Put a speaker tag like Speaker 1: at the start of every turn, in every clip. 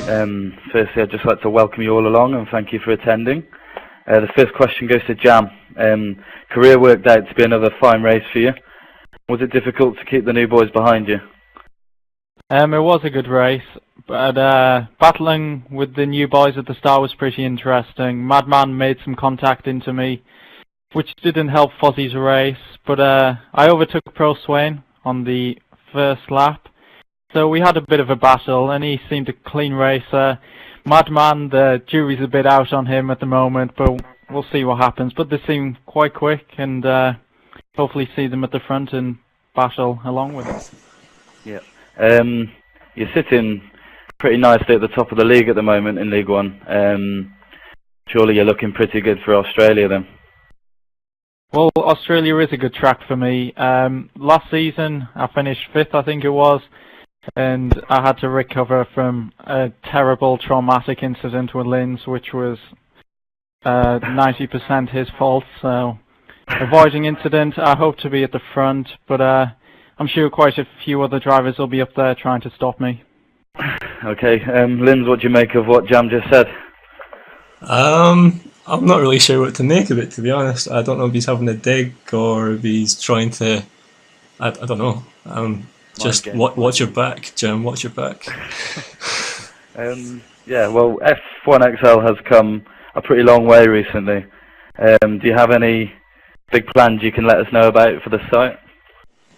Speaker 1: Firstly, I'd just like to welcome you all along and thank you for attending. The first question goes to Jam. Career worked out to be another fine race for you. Was it difficult to keep the new boys behind you?
Speaker 2: It was a good race, but battling with the new boys at the start was pretty interesting. Madman made some contact into me, which didn't help Fozzie's race, but I overtook Pro Swain on the first lap, so we had a bit of a battle, and he seemed a clean racer. Madman, the jury's a bit out on him at the moment, but we'll see what happens. But they seem quite quick, and hopefully see them at the front and battle along with us.
Speaker 1: Yeah. You're sitting pretty nicely at the top of the league at the moment in League One. Surely you're looking pretty good for Australia then?
Speaker 2: Well, Australia is a good track for me. Last season I finished 5th, I think it was, and I had to recover from a terrible traumatic incident with Linz, which was 90% his fault. So, avoiding incident, I hope to be at the front, but I'm sure quite a few other drivers will be up there trying to stop me.
Speaker 1: Okay, Linz, what do you make of what Jam just said?
Speaker 3: I'm not really sure what to make of it, to be honest. I don't know if he's having a dig or if he's trying to... I don't know. Just watch your back, Jim, watch your back.
Speaker 1: Yeah, well, F1XL has come a pretty long way recently. Do you have any big plans you can let us know about for the site?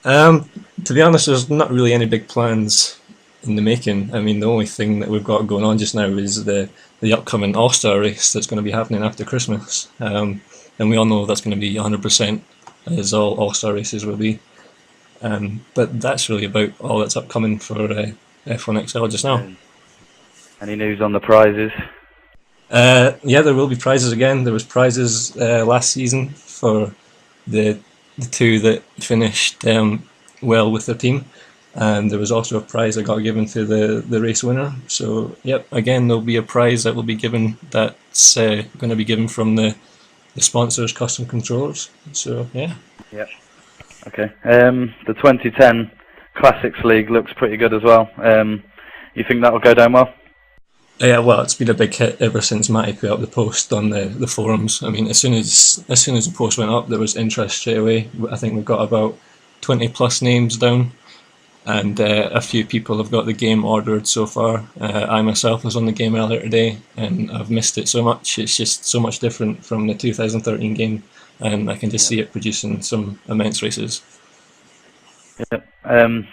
Speaker 3: To be honest, there's not really any big plans in the making. I mean, the only thing that we've got going on just now is the upcoming All-Star race that's going to be happening after Christmas. And we all know that's going to be 100%, as all All-Star races will be. But that's really about all that's upcoming for F1XL just now.
Speaker 1: Any news on the prizes?
Speaker 3: Yeah, there will be prizes again. There was prizes last season for the two that finished well with their team, and there was also a prize that got given to the race winner. So yep, again there'll be a prize that will be given that's going to be given from the sponsors, Custom Controllers. So yeah.
Speaker 1: Yep. Okay. The 2010 Classics League looks pretty good as well. You think that will go down well?
Speaker 3: Yeah, well, it's been a big hit ever since Matty put up the post on the forums. I mean, as soon as the post went up, there was interest straight away. I think we've got about 20 plus names down, and a few people have got the game ordered so far. I myself was on the game earlier today, and I've missed it so much. It's just so much different from the 2013 game, and I can just see it producing some immense races.
Speaker 1: Yep.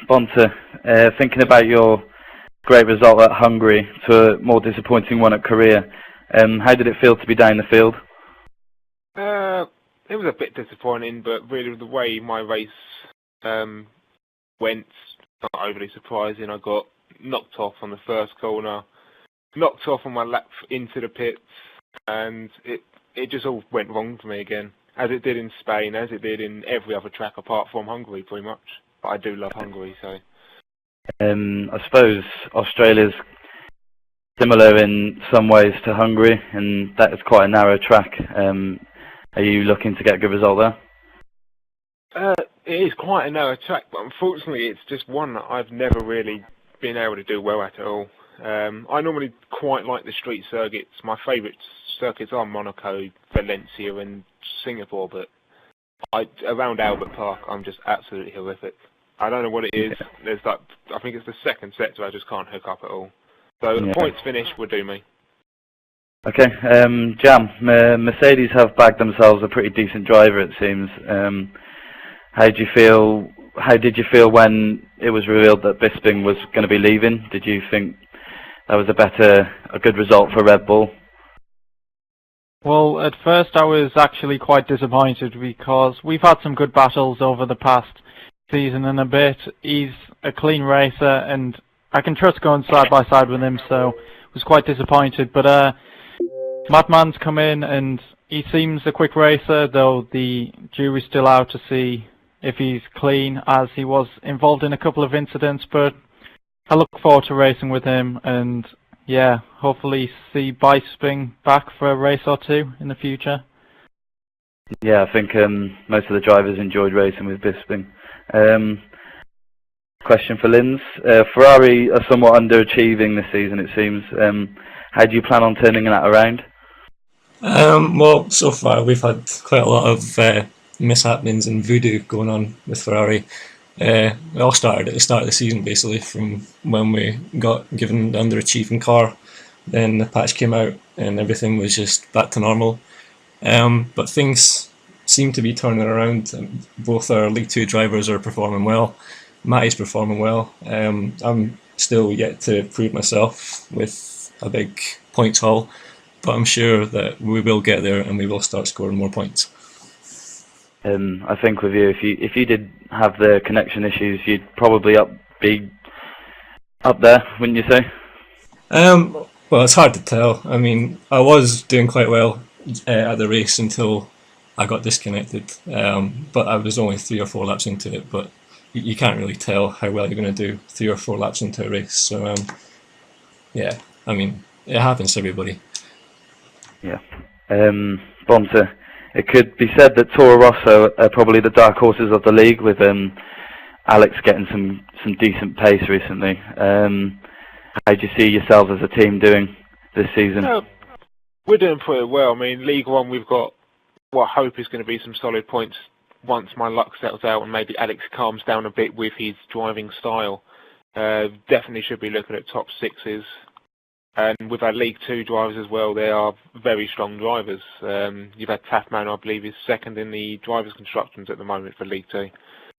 Speaker 1: Bonta, thinking about your great result at Hungary to a more disappointing one at Korea. How did it feel to be down the field?
Speaker 4: It was a bit disappointing, but really the way my race went, not overly surprising. I got knocked off on the first corner, knocked off on my lap into the pits, and it just all went wrong for me again, as it did in Spain, as it did in every other track apart from Hungary, pretty much. But I do love Hungary, so...
Speaker 1: I suppose Australia's similar in some ways to Hungary, and that is quite a narrow track. Are you looking to get a good result there?
Speaker 4: It is quite a narrow track, but unfortunately it's just one that I've never really been able to do well at all. I normally quite like the street circuits. My favourite circuits are Monaco, Valencia and Singapore, but around Albert Park I'm just absolutely horrific. I don't know what it is. There's that. I think it's the second sector I just can't hook up at all. So a points finish would do me. Okay,
Speaker 1: Jam, Mercedes have bagged themselves a pretty decent driver, it seems. How did you feel when it was revealed that Bisping was going to be leaving? Did you think that was a good result for Red Bull?
Speaker 2: Well, at first I was actually quite disappointed because we've had some good battles over the past season and a bit. He's a clean racer and I can trust going side by side with him, so I was quite disappointed. But Madman's come in and he seems a quick racer, though the jury's still out to see if he's clean, as he was involved in a couple of incidents. But I look forward to racing with him, and yeah, hopefully see Bisping back for a race or two in the future.
Speaker 1: Yeah, I think most of the drivers enjoyed racing with Bisping. question for Linz. Ferrari are somewhat underachieving this season, it seems. How do you plan on turning that around?
Speaker 3: Well, so far we've had quite a lot of mishappenings and voodoo going on with Ferrari. It all started at the start of the season, basically, from when we got given the underachieving car. Then the patch came out and everything was just back to normal. But things seem to be turning around. Both our League 2 drivers are performing well. Matty's performing well. I'm still yet to prove myself with a big points haul, but I'm sure that we will get there and we will start scoring more points.
Speaker 1: I think with you, if you did have the connection issues, you'd probably be up there, wouldn't you say?
Speaker 3: Well, it's hard to tell. I mean, I was doing quite well at the race until I got disconnected, but I was only 3 or 4 laps into it. But you can't really tell how well you're going to do 3 or 4 laps into a race. So, yeah, I mean, it happens to everybody.
Speaker 1: Yeah. Bonta, it could be said that Toro Rosso are probably the dark horses of the league, with Alex getting some decent pace recently. How do you see yourselves as a team doing this season?
Speaker 4: We're doing pretty well. I mean, League 1, we've got what I hope is going to be some solid points once my luck settles out and maybe Alex calms down a bit with his driving style. Definitely should be looking at top 6s. And with our League 2 drivers as well, they are very strong drivers. You've had Taffman, I believe, is second in the drivers' constructions at the moment for League 2.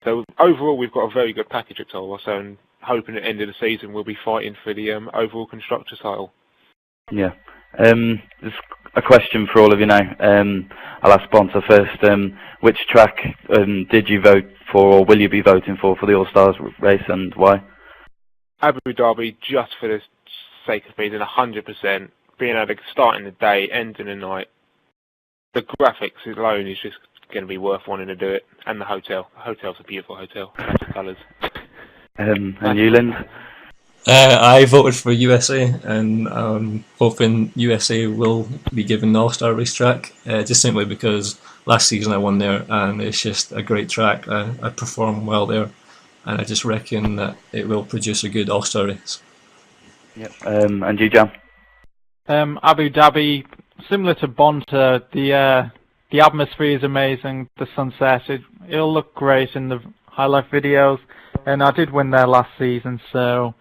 Speaker 4: So overall, we've got a very good package at Toro Rosso, and hoping at the end of the season we'll be fighting for the overall constructors title.
Speaker 1: Yeah. There's a question for all of you now. I'll ask Bonta first. Which track did you vote for, or will you be voting for the All-Stars race, and why?
Speaker 4: Abu Dhabi, just for the sake of being 100%, being able to start in the day, end in the night. The graphics alone is just going to be worth wanting to do it, and the hotel. The hotel's a beautiful hotel. Lots of colours.
Speaker 1: And you, Linz?
Speaker 3: I voted for USA, and I'm hoping USA will be given the All-Star racetrack, just simply because last season I won there, and it's just a great track. I performed well there, and I just reckon that it will produce a good All-Star race.
Speaker 1: Yep. And you, Jam?
Speaker 2: Abu Dhabi, similar to Bonta, the atmosphere is amazing. The sunset, it'll look great in the highlight videos, and I did win there last season, so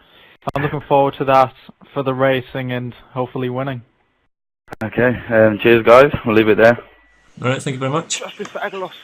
Speaker 2: I'm looking forward to that for the racing and hopefully winning.
Speaker 1: Okay. Cheers, guys. We'll leave it there.
Speaker 3: All right. Thank you very much.
Speaker 4: Justice for Agalos.